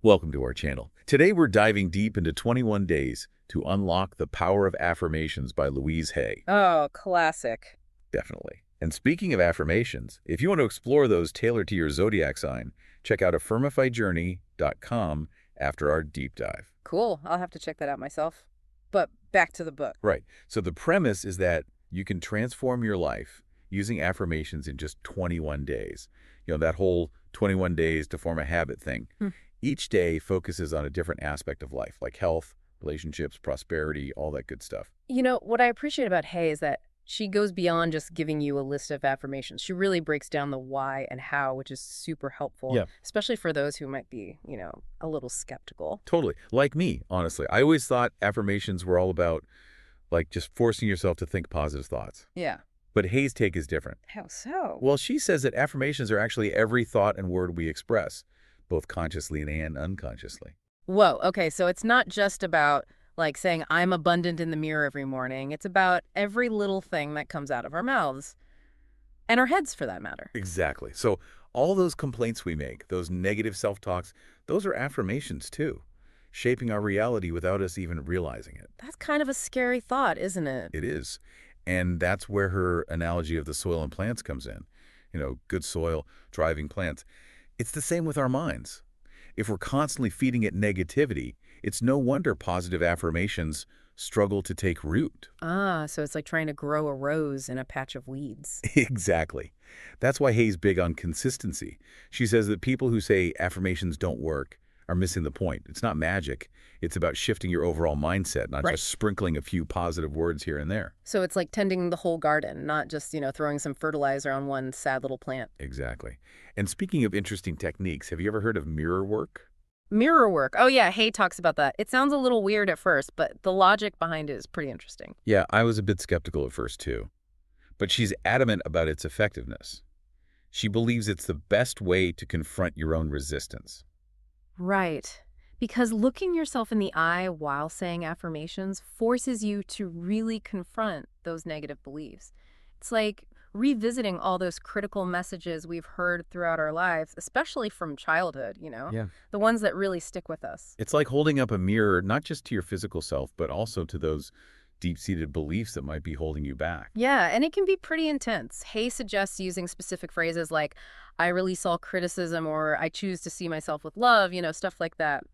Welcome to our channel. Today we're diving deep into 21 Days to Unlock the Power of Affirmations by Louise Hay. Oh, classic. Definitely. And speaking of affirmations, if you want to explore those tailored to your zodiac sign, check out affirmifyjourney.com after our deep dive. Cool. I'll have to check that out myself. But back to the book. Right. So the premise is that you can transform your life using affirmations in just 21 days. That whole 21 days to form a habit thing. Each day focuses on a different aspect of life, like health, relationships, prosperity, all that good stuff. What I appreciate about Hay is that she goes beyond just giving you a list of affirmations. She really breaks down the why and how, which is super helpful, Yeah, especially for those who might be, a little skeptical. totally. Like me, honestly. I always thought affirmations were all about, like, just forcing yourself to think positive thoughts. Yeah. But Hayes' take is different. How so? Well, she says that affirmations are actually every thought and word we express, both consciously and unconsciously. Whoa. Okay. So it's not just about like saying, I'm abundant in the mirror every morning. It's about every little thing that comes out of our mouths and our heads for that matter. Exactly. So all those complaints we make, those negative self-talks, those are affirmations too, shaping our reality without us even realizing it. That's kind of a scary thought, isn't it? It is. And that's where her analogy of the soil and plants comes in. Good soil, thriving plants. It's the same with our minds. If we're constantly feeding it negativity, it's no wonder positive affirmations struggle to take root. Ah, so it's like trying to grow a rose in a patch of weeds. Exactly. That's why Hayes big on consistency. She says that people who say affirmations don't work are missing the point. It's not magic. It's about shifting your overall mindset, not Right. just sprinkling a few positive words here and there. So it's like tending the whole garden, not just, throwing some fertilizer on one sad little plant. Exactly. And speaking of interesting techniques, have you ever heard of mirror work? Mirror work. Oh, yeah, Hay talks about that. It sounds a little weird at first, but the logic behind it is pretty interesting. Yeah, I was a bit skeptical at first too. But she's adamant about its effectiveness. She believes it's the best way to confront your own resistance. Right. Because looking yourself in the eye while saying affirmations forces you to really confront those negative beliefs. It's like revisiting all those critical messages we've heard throughout our lives, especially from childhood, Yeah. the ones that really stick with us. It's like holding up a mirror, not just to your physical self, but also to those deep-seated beliefs that might be holding you back. Yeah, and it can be pretty intense. Hay suggests using specific phrases like, I release all criticism or I choose to see myself with love, stuff like that.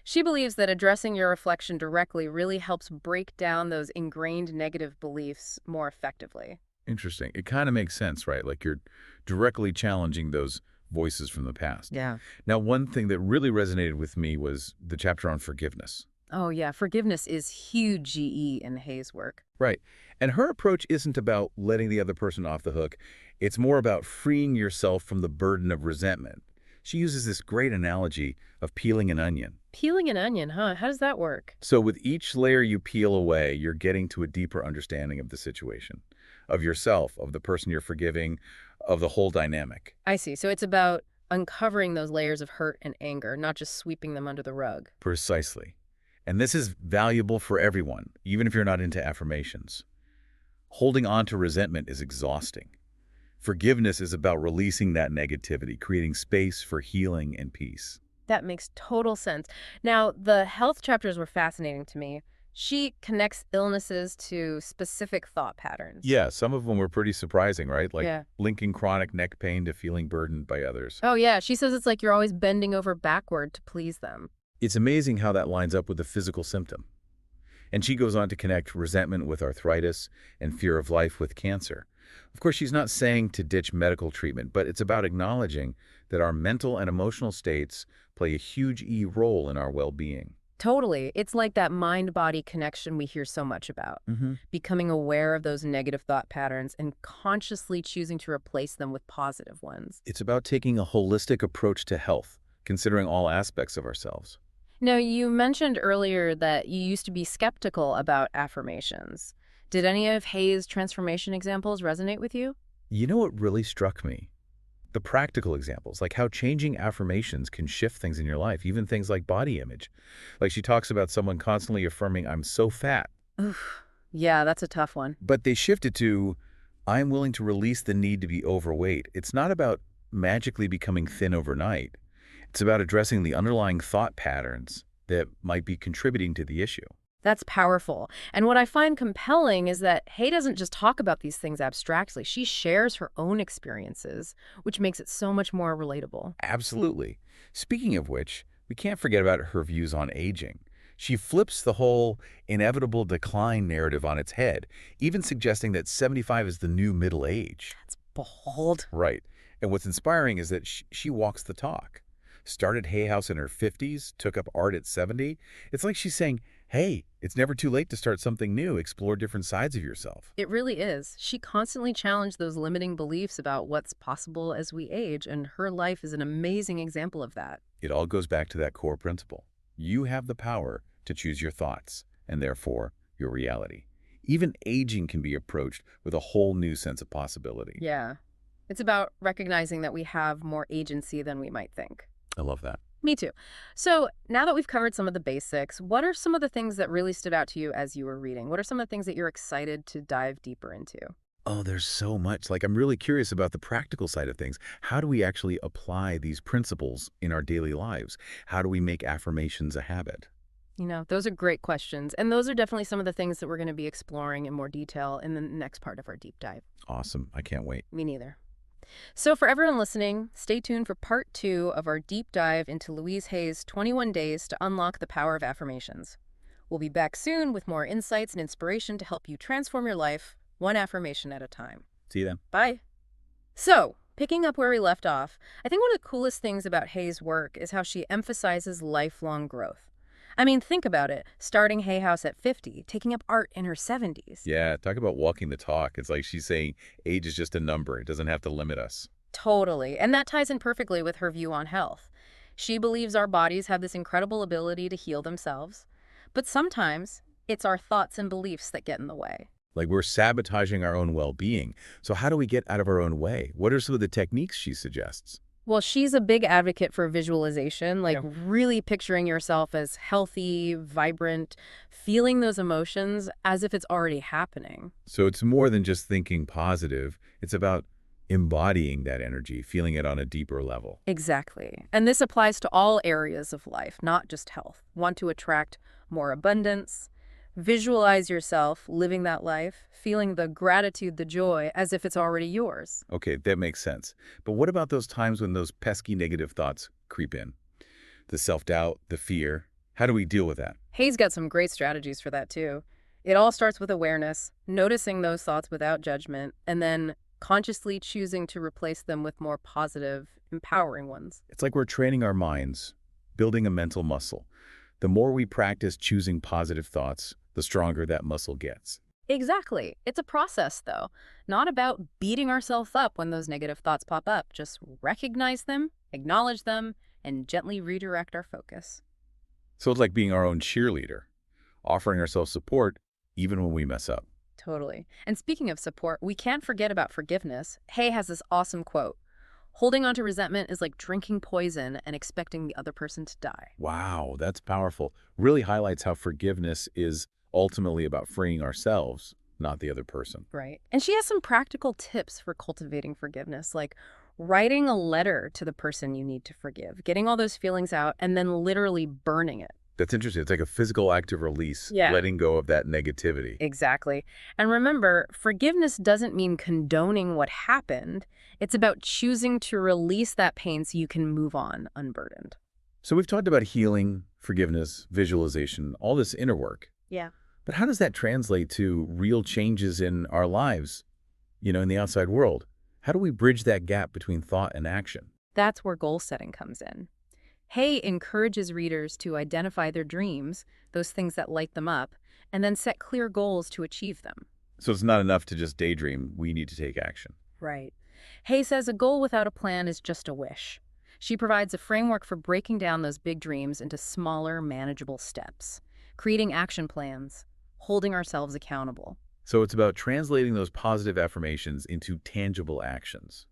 She believes that addressing your reflection directly really helps break down those ingrained negative beliefs more effectively. Interesting. It kind of makes sense, right? Like you're directly challenging those voices from the past. Yeah. Now, one thing that really resonated with me was the chapter on forgiveness. Oh, yeah. Forgiveness is huge GE in Hay's work. Right. And her approach isn't about letting the other person off the hook. It's more about freeing yourself from the burden of resentment. She uses this great analogy of peeling an onion. Peeling an onion, huh? How does that work? So with each layer you peel away, you're getting to a deeper understanding of the situation, of yourself, of the person you're forgiving, of the whole dynamic. I see. So it's about uncovering those layers of hurt and anger, not just sweeping them under the rug. Precisely. And this is valuable for everyone, even if you're not into affirmations. Holding on to resentment is exhausting. Forgiveness is about releasing that negativity, creating space for healing and peace. That makes total sense. Now, the health chapters were fascinating to me. She connects illnesses to specific thought patterns. Yeah, some of them were pretty surprising, right? Like Yeah. linking chronic neck pain to feeling burdened by others. Oh, yeah. She says it's like you're always bending over backward to please them. It's amazing how that lines up with the physical symptom. And she goes on to connect resentment with arthritis and fear of life with cancer. Of course, she's not saying to ditch medical treatment, but it's about acknowledging that our mental and emotional states play a huge role in our well-being. Totally. It's like that mind-body connection we hear so much about. Becoming aware of those negative thought patterns and consciously choosing to replace them with positive ones. It's about taking a holistic approach to health, considering all aspects of ourselves. Now, you mentioned earlier that you used to be skeptical about affirmations. Did any of Hay's transformation examples resonate with you? You know what really struck me? The practical examples, like how changing affirmations can shift things in your life, even things like body image. Like she talks about someone constantly affirming, I'm so fat. Oof. Yeah, that's a tough one. But they shifted to, I'm willing to release the need to be overweight. It's not about magically becoming thin overnight. It's about addressing the underlying thought patterns that might be contributing to the issue. That's powerful. And what I find compelling is that Hay doesn't just talk about these things abstractly. She shares her own experiences, which makes it so much more relatable. Absolutely. Speaking of which, we can't forget about her views on aging. She flips the whole inevitable decline narrative on its head, even suggesting that 75 is the new middle age. It's bold. Right. And what's inspiring is that she walks the talk. Started Hay House in her 50s, took up art at 70. It's like she's saying, hey, it's never too late to start something new, explore different sides of yourself. It really is. She constantly challenged those limiting beliefs about what's possible as we age, and her life is an amazing example of that. It all goes back to that core principle. You have the power to choose your thoughts, and therefore, your reality. Even aging can be approached with a whole new sense of possibility. Yeah. It's about recognizing that we have more agency than we might think. I love that. Me too. So now that we've covered some of the basics, what are some of the things that really stood out to you as you were reading? What are some of the things that you're excited to dive deeper into? Oh, there's so much. Like, I'm really curious about the practical side of things. How do we actually apply these principles in our daily lives? How do we make affirmations a habit? Those are great questions. And those are definitely some of the things that we're going to be exploring in more detail in the next part of our deep dive. Awesome. I can't wait. Me neither. So for everyone listening, stay tuned for part 2 of our deep dive into Louise Hay's 21 Days to Unlock the Power of Affirmations. We'll be back soon with more insights and inspiration to help you transform your life, one affirmation at a time. See you then. Bye. So, picking up where we left off, I think one of the coolest things about Hay's work is how she emphasizes lifelong growth. I mean, think about it. Starting Hay House at 50, taking up art in her 70s. Yeah, talk about walking the talk. It's like she's saying age is just a number. It doesn't have to limit us. Totally. And that ties in perfectly with her view on health. She believes our bodies have this incredible ability to heal themselves, but sometimes it's our thoughts and beliefs that get in the way. Like, we're sabotaging our own well-being. So how do we get out of our own way? What are some of the techniques she suggests? Well, she's a big advocate for visualization, like Yeah. really picturing yourself as healthy, vibrant, feeling those emotions as if it's already happening. So it's more than just thinking positive. It's about embodying that energy, feeling it on a deeper level. Exactly. And this applies to all areas of life, not just health. Want to attract more abundance? Visualize yourself living that life, feeling the gratitude, the joy, as if it's already yours. Okay, that makes sense. But what about those times when those pesky negative thoughts creep in? The self-doubt, the fear. How do we deal with that? Hayes got some great strategies for that, too. It all starts with awareness, noticing those thoughts without judgment, and then consciously choosing to replace them with more positive, empowering ones. It's like we're training our minds, building a mental muscle. The more we practice choosing positive thoughts, the stronger that muscle gets. Exactly. It's a process, though. Not about beating ourselves up when those negative thoughts pop up. Just recognize them, acknowledge them, and gently redirect our focus. So it's like being our own cheerleader, offering ourselves support even when we mess up. Totally. And speaking of support, we can't forget about forgiveness. Hay has this awesome quote. Holding on to resentment is like drinking poison and expecting the other person to die. Wow, that's powerful. Really highlights how forgiveness is ultimately about freeing ourselves, not the other person. Right. And she has some practical tips for cultivating forgiveness, like writing a letter to the person you need to forgive, getting all those feelings out, and then literally burning it. That's interesting. It's like a physical act of release, Yeah. letting go of that negativity. Exactly. And remember, forgiveness doesn't mean condoning what happened. It's about choosing to release that pain so you can move on unburdened. So we've talked about healing, forgiveness, visualization, all this inner work. Yeah. But how does that translate to real changes in our lives, in the outside world? How do we bridge that gap between thought and action? That's where goal setting comes in. Hay encourages readers to identify their dreams, those things that light them up, and then set clear goals to achieve them. So it's not enough to just daydream. We need to take action. Right. Hay says a goal without a plan is just a wish. She provides a framework for breaking down those big dreams into smaller, manageable steps, creating action plans, holding ourselves accountable. So it's about translating those positive affirmations into tangible actions.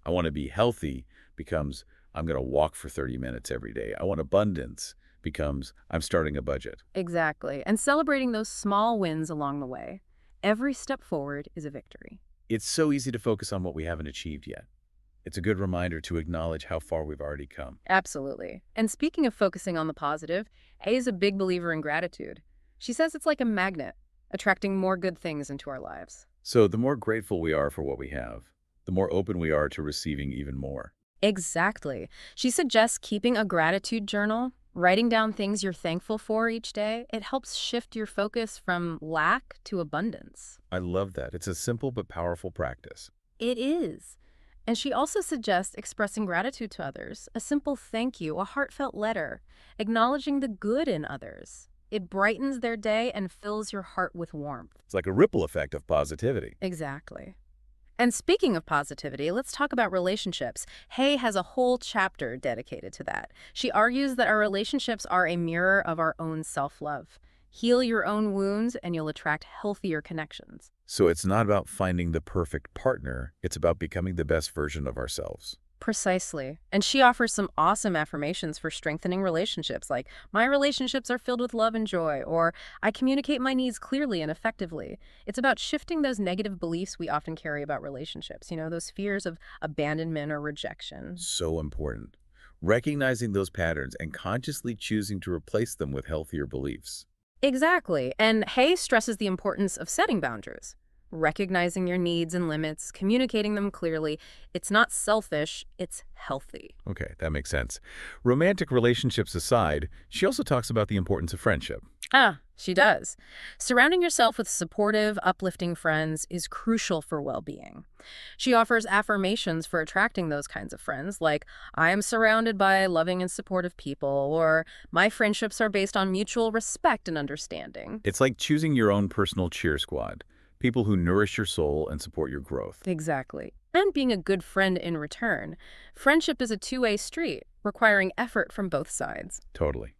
I want to be healthy becomes I'm going to walk for 30 minutes every day. I want abundance becomes I'm starting a budget. Exactly. And celebrating those small wins along the way. Every step forward is a victory. It's so easy to focus on what we haven't achieved yet. It's a good reminder to acknowledge how far we've already come. Absolutely. And speaking of focusing on the positive, Hay is a big believer in gratitude. She says it's like a magnet, attracting more good things into our lives. So the more grateful we are for what we have, the more open we are to receiving even more. Exactly. She suggests keeping a gratitude journal, writing down things you're thankful for each day. It helps shift your focus from lack to abundance. I love that. It's a simple but powerful practice. It is. And she also suggests expressing gratitude to others, a simple thank you, a heartfelt letter, acknowledging the good in others. It brightens their day and fills your heart with warmth. It's like a ripple effect of positivity. Exactly. And speaking of positivity, let's talk about relationships. Hay has a whole chapter dedicated to that. She argues that our relationships are a mirror of our own self-love. Heal your own wounds and you'll attract healthier connections. So it's not about finding the perfect partner, it's about becoming the best version of ourselves. Precisely. And she offers some awesome affirmations for strengthening relationships, like, my relationships are filled with love and joy, or I communicate my needs clearly and effectively. It's about shifting those negative beliefs we often carry about relationships, those fears of abandonment or rejection. So important. Recognizing those patterns and consciously choosing to replace them with healthier beliefs. Exactly. And Hay stresses the importance of setting boundaries. Recognizing your needs and limits, communicating them clearly. It's not selfish, it's healthy. Okay, that makes sense. Romantic relationships aside, she also talks about the importance of friendship. She does. Surrounding yourself with supportive, uplifting friends is crucial for well-being. She offers affirmations for attracting those kinds of friends, like, I am surrounded by loving and supportive people, or my friendships are based on mutual respect and understanding. It's like choosing your own personal cheer squad, people who nourish your soul and support your growth. Exactly. And being a good friend in return. Friendship is a two-way street, requiring effort from both sides. Totally.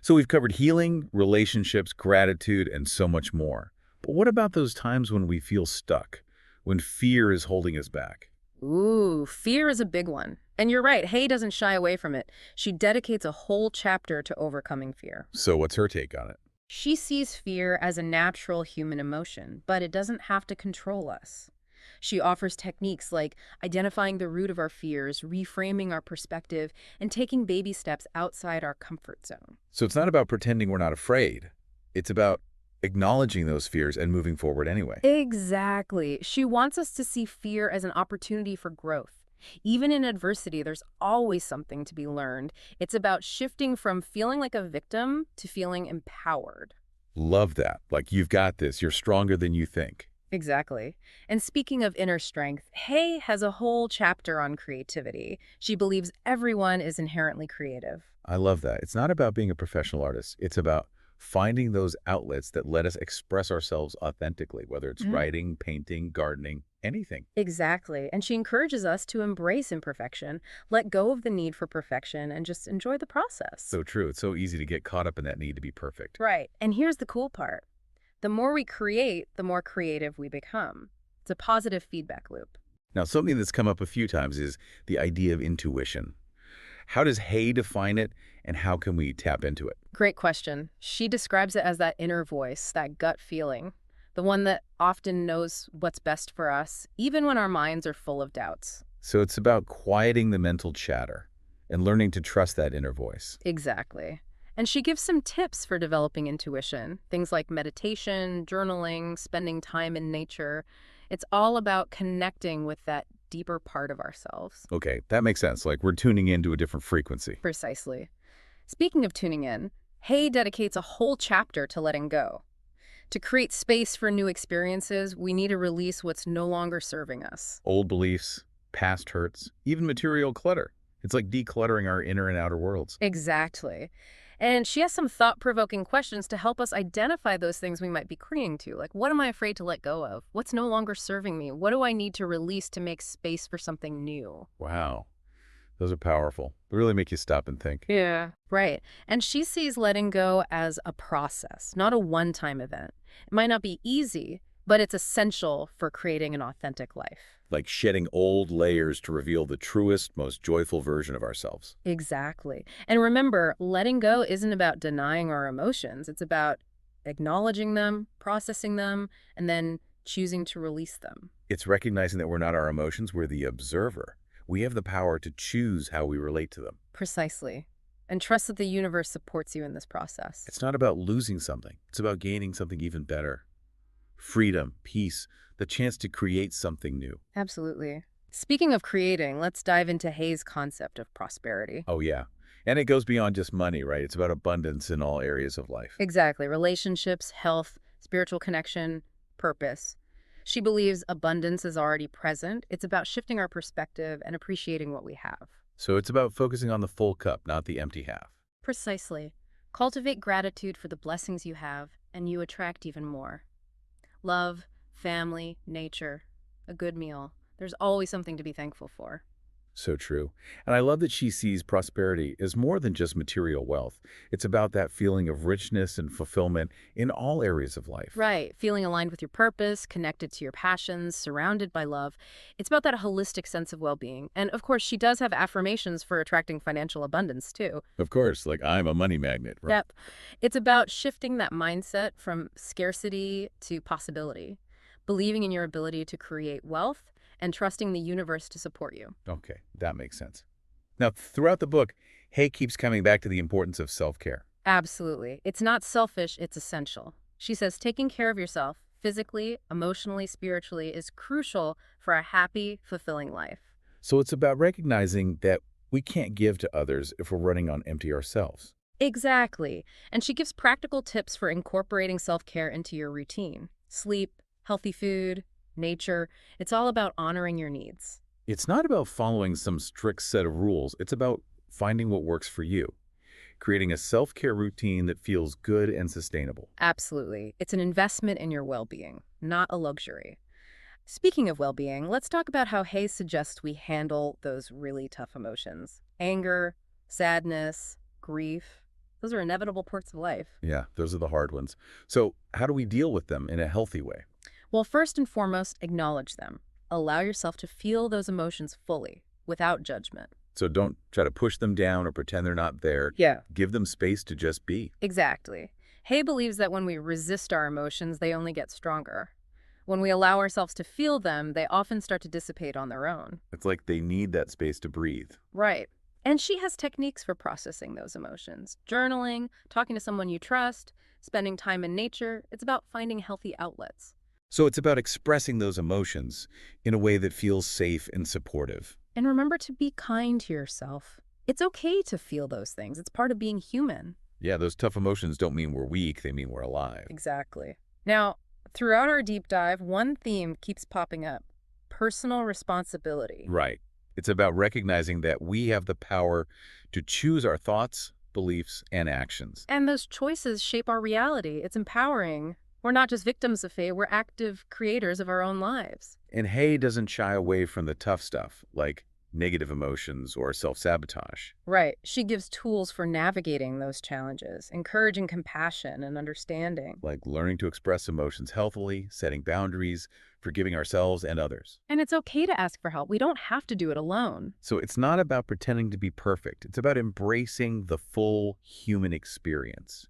So we've covered healing, relationships, gratitude, and so much more. But what about those times when we feel stuck, when fear is holding us back? Ooh, fear is a big one. And you're right, Hay doesn't shy away from it. She dedicates a whole chapter to overcoming fear. So what's her take on it? She sees fear as a natural human emotion, but it doesn't have to control us. She offers techniques like identifying the root of our fears, reframing our perspective, and taking baby steps outside our comfort zone. So it's not about pretending we're not afraid. It's about acknowledging those fears and moving forward anyway. Exactly. She wants us to see fear as an opportunity for growth. Even in adversity, there's always something to be learned. It's about shifting from feeling like a victim to feeling empowered. Love that. Like, you've got this. You're stronger than you think. Exactly. And speaking of inner strength, Hay has a whole chapter on creativity. She believes everyone is inherently creative. I love that. It's not about being a professional artist. It's about finding those outlets that let us express ourselves authentically, whether it's writing, painting, gardening, anything. Exactly. And she encourages us to embrace imperfection, let go of the need for perfection, and just enjoy the process. So true. It's so easy to get caught up in that need to be perfect. Right. And here's the cool part. The more we create, the more creative we become. It's a positive feedback loop. Now, something that's come up a few times is the idea of intuition. How does Hay define it, and how can we tap into it? Great question. She describes it as that inner voice, that gut feeling, the one that often knows what's best for us, even when our minds are full of doubts. So it's about quieting the mental chatter and learning to trust that inner voice. Exactly. And she gives some tips for developing intuition, things like meditation, journaling, spending time in nature. It's all about connecting with that deeper part of ourselves. Okay, that makes sense. Like, we're tuning into a different frequency. Precisely. Speaking of tuning in, Hay dedicates a whole chapter to letting go. To create space for new experiences, we need to release what's no longer serving us. Old beliefs, past hurts, even material clutter. It's like decluttering our inner and outer worlds. Exactly. And she has some thought-provoking questions to help us identify those things we might be clinging to. Like, what am I afraid to let go of? What's no longer serving me? What do I need to release to make space for something new? Wow. Those are powerful. They really make you stop and think. Yeah. Right. And she sees letting go as a process, not a one-time event. It might not be easy, but it's essential for creating an authentic life. Like shedding old layers to reveal the truest, most joyful version of ourselves. Exactly. And remember, letting go isn't about denying our emotions. It's about acknowledging them, processing them, and then choosing to release them. It's recognizing that we're not our emotions, we're the observer. We have the power to choose how we relate to them. Precisely. And trust that the universe supports you in this process. It's not about losing something. It's about gaining something even better. Freedom, peace, the chance to create something new. Absolutely. Speaking of creating, let's dive into Hay's concept of prosperity. Oh, yeah. And it goes beyond just money, right? It's about abundance in all areas of life. Exactly. Relationships, health, spiritual connection, purpose. She believes abundance is already present. It's about shifting our perspective and appreciating what we have. So it's about focusing on the full cup, not the empty half. Precisely. Cultivate gratitude for the blessings you have, and you attract even more. Love, family, nature, a good meal. There's always something to be thankful for. So true. And I love that she sees prosperity as more than just material wealth. It's about that feeling of richness and fulfillment in all areas of life. Right. Feeling aligned with your purpose, connected to your passions, surrounded by love. It's about that holistic sense of well-being. And of course, she does have affirmations for attracting financial abundance, too. Of course, like I'm a money magnet, right? Yep. It's about shifting that mindset from scarcity to possibility, believing in your ability to create wealth, and trusting the universe to support you. Okay, that makes sense. Now, throughout the book, Hay keeps coming back to the importance of self-care. Absolutely. It's not selfish, it's essential. She says taking care of yourself, physically, emotionally, spiritually, is crucial for a happy, fulfilling life. So it's about recognizing that we can't give to others if we're running on empty ourselves. Exactly. And she gives practical tips for incorporating self-care into your routine. Sleep, healthy food, nature. It's all about honoring your needs. It's not about following some strict set of rules. It's about finding what works for you, creating a self-care routine that feels good and sustainable. Absolutely. It's an investment in your well-being, not a luxury. Speaking of well-being, let's talk about how Hayes suggests we handle those really tough emotions. Anger, sadness, grief. Those are inevitable parts of life. Yeah, those are the hard ones. So how do we deal with them in a healthy way? Well, first and foremost, acknowledge them. Allow yourself to feel those emotions fully, without judgment. So don't try to push them down or pretend they're not there. Yeah. Give them space to just be. Exactly. Hay believes that when we resist our emotions, they only get stronger. When we allow ourselves to feel them, they often start to dissipate on their own. It's like they need that space to breathe. Right. And she has techniques for processing those emotions. Journaling, talking to someone you trust, spending time in nature. It's about finding healthy outlets. So it's about expressing those emotions in a way that feels safe and supportive. And remember to be kind to yourself. It's okay to feel those things. It's part of being human. Yeah, those tough emotions don't mean we're weak, they mean we're alive. Exactly. Now, throughout our deep dive, one theme keeps popping up: personal responsibility. Right. It's about recognizing that we have the power to choose our thoughts, beliefs, and actions. And those choices shape our reality. It's empowering. We're not just victims of fate, we're active creators of our own lives. And Hay doesn't shy away from the tough stuff, like negative emotions or self-sabotage. Right. She gives tools for navigating those challenges, encouraging compassion and understanding. Like learning to express emotions healthily, setting boundaries, forgiving ourselves and others. And it's okay to ask for help. We don't have to do it alone. So it's not about pretending to be perfect. It's about embracing the full human experience,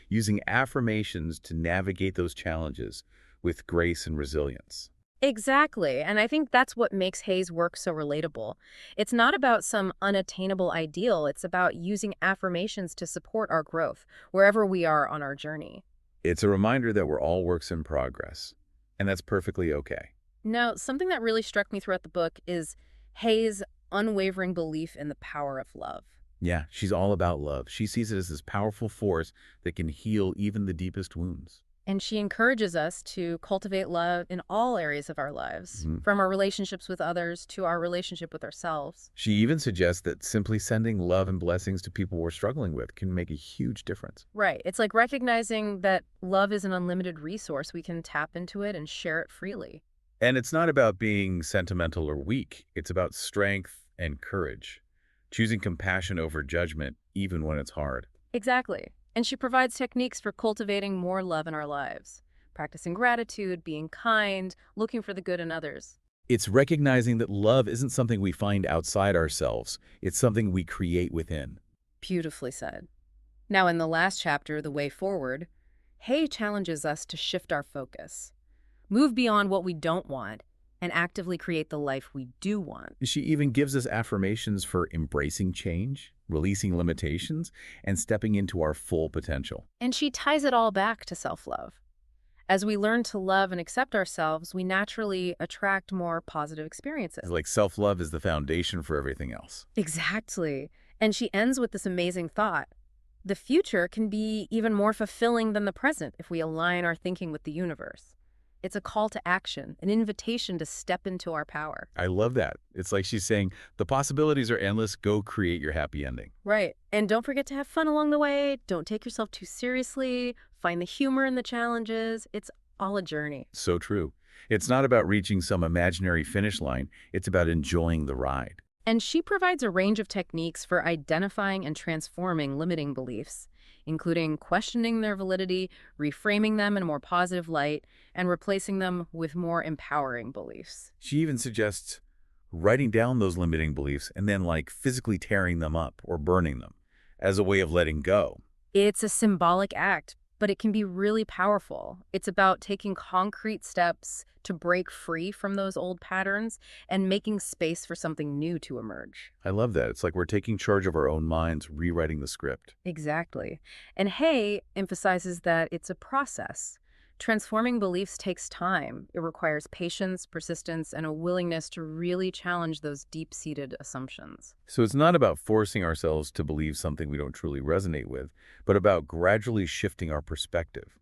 using affirmations to navigate those challenges with grace and resilience. Exactly. And I think that's what makes Hay's work so relatable. It's not about some unattainable ideal. It's about using affirmations to support our growth, wherever we are on our journey. It's a reminder that we're all works in progress, and that's perfectly okay. Now, something that really struck me throughout the book is Hay's unwavering belief in the power of love. Yeah, she's all about love. She sees it as this powerful force that can heal even the deepest wounds. And she encourages us to cultivate love in all areas of our lives, Mhm. from our relationships with others to our relationship with ourselves. She even suggests that simply sending love and blessings to people we're struggling with can make a huge difference. Right. It's like recognizing that love is an unlimited resource. We can tap into it and share it freely. And it's not about being sentimental or weak. It's about strength and courage, choosing compassion over judgment, even when it's hard. Exactly. And she provides techniques for cultivating more love in our lives, practicing gratitude, being kind, looking for the good in others. It's recognizing that love isn't something we find outside ourselves. It's something we create within. Beautifully said. Now, in the last chapter, The Way Forward, Hay challenges us to shift our focus, move beyond what we don't want, and actively create the life we do want. She even gives us affirmations for embracing change, releasing limitations, and stepping into our full potential. And she ties it all back to self-love. As we learn to love and accept ourselves, we naturally attract more positive experiences. It's like self-love is the foundation for everything else. Exactly. And she ends with this amazing thought. The future can be even more fulfilling than the present if we align our thinking with the universe. It's a call to action, an invitation to step into our power. I love that. It's like she's saying, the possibilities are endless. Go create your happy ending. Right. And don't forget to have fun along the way. Don't take yourself too seriously. Find the humor in the challenges. It's all a journey. So true. It's not about reaching some imaginary finish line. It's about enjoying the ride. And she provides a range of techniques for identifying and transforming limiting beliefs, including questioning their validity, reframing them in a more positive light, and replacing them with more empowering beliefs. She even suggests writing down those limiting beliefs and then physically tearing them up or burning them as a way of letting go. It's a symbolic act, but it can be really powerful. It's about taking concrete steps to break free from those old patterns and making space for something new to emerge. I love that. It's like we're taking charge of our own minds, rewriting the script. Exactly. And Hay emphasizes that it's a process. Transforming beliefs takes time. It requires patience, persistence, and a willingness to really challenge those deep-seated assumptions. So it's not about forcing ourselves to believe something we don't truly resonate with, but about gradually shifting our perspective,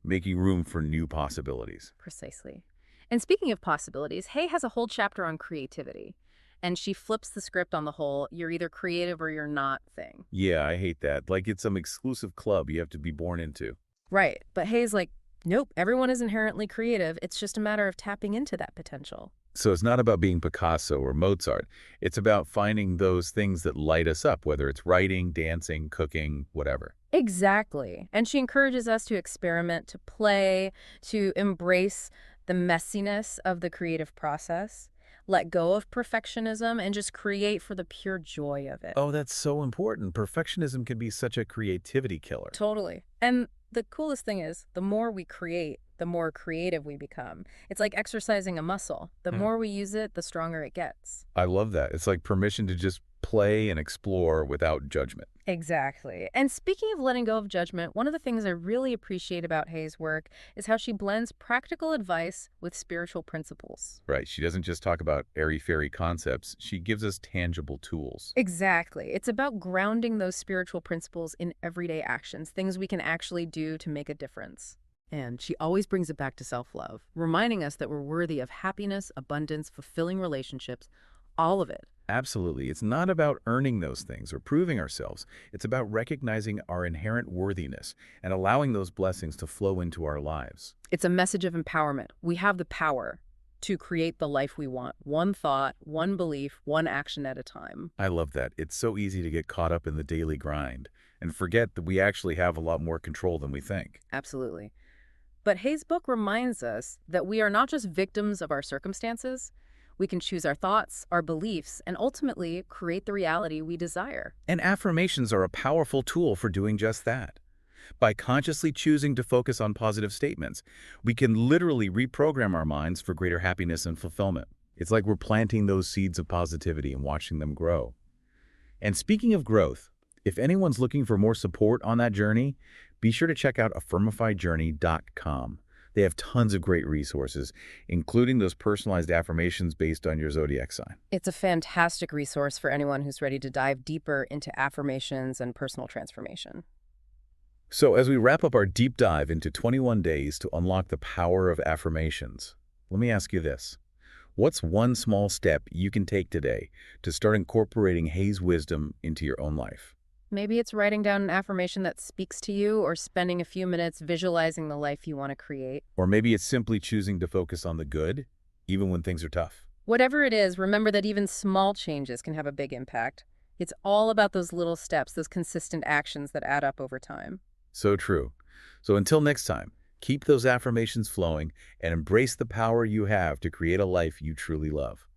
making room for new possibilities. Precisely. And speaking of possibilities, Hay has a whole chapter on creativity. And she flips the script on the whole, you're either creative or you're not thing. Yeah, I hate that. Like it's some exclusive club you have to be born into. Right. But Hay's like, nope, everyone is inherently creative. It's just a matter of tapping into that potential. So it's not about being Picasso or Mozart. It's about finding those things that light us up, whether it's writing, dancing, cooking, whatever. Exactly. And she encourages us to experiment, to play, to embrace the messiness of the creative process, let go of perfectionism, and just create for the pure joy of it. Oh, that's so important. Perfectionism can be such a creativity killer. Totally. And the coolest thing is, the more we create, the more creative we become. It's like exercising a muscle. The more we use it, the stronger it gets. I love that. It's like permission to just play and explore without judgment. Exactly. And speaking of letting go of judgment, one of the things I really appreciate about Hay's work is how she blends practical advice with spiritual principles. Right. She doesn't just talk about airy-fairy concepts. She gives us tangible tools. Exactly. It's about grounding those spiritual principles in everyday actions, things we can actually do to make a difference. And she always brings it back to self-love, reminding us that we're worthy of happiness, abundance, fulfilling relationships, all of it. Absolutely. It's not about earning those things or proving ourselves. It's about recognizing our inherent worthiness and allowing those blessings to flow into our lives. It's a message of empowerment. We have the power to create the life we want, one thought, one belief, one action at a time. I love that. It's so easy to get caught up in the daily grind and forget that we actually have a lot more control than we think. Absolutely. But Hay's book reminds us that we are not just victims of our circumstances. We can choose our thoughts, our beliefs, and ultimately create the reality we desire. And affirmations are a powerful tool for doing just that. By consciously choosing to focus on positive statements, we can literally reprogram our minds for greater happiness and fulfillment. It's like we're planting those seeds of positivity and watching them grow. And speaking of growth, if anyone's looking for more support on that journey, be sure to check out Affirmifyjourney.com. They have tons of great resources, including those personalized affirmations based on your zodiac sign. It's a fantastic resource for anyone who's ready to dive deeper into affirmations and personal transformation. So as we wrap up our deep dive into 21 days to unlock the power of affirmations, let me ask you this. What's one small step you can take today to start incorporating Hay's wisdom into your own life? Maybe it's writing down an affirmation that speaks to you or spending a few minutes visualizing the life you want to create. Or maybe it's simply choosing to focus on the good, even when things are tough. Whatever it is, remember that even small changes can have a big impact. It's all about those little steps, those consistent actions that add up over time. So true. So until next time, keep those affirmations flowing and embrace the power you have to create a life you truly love.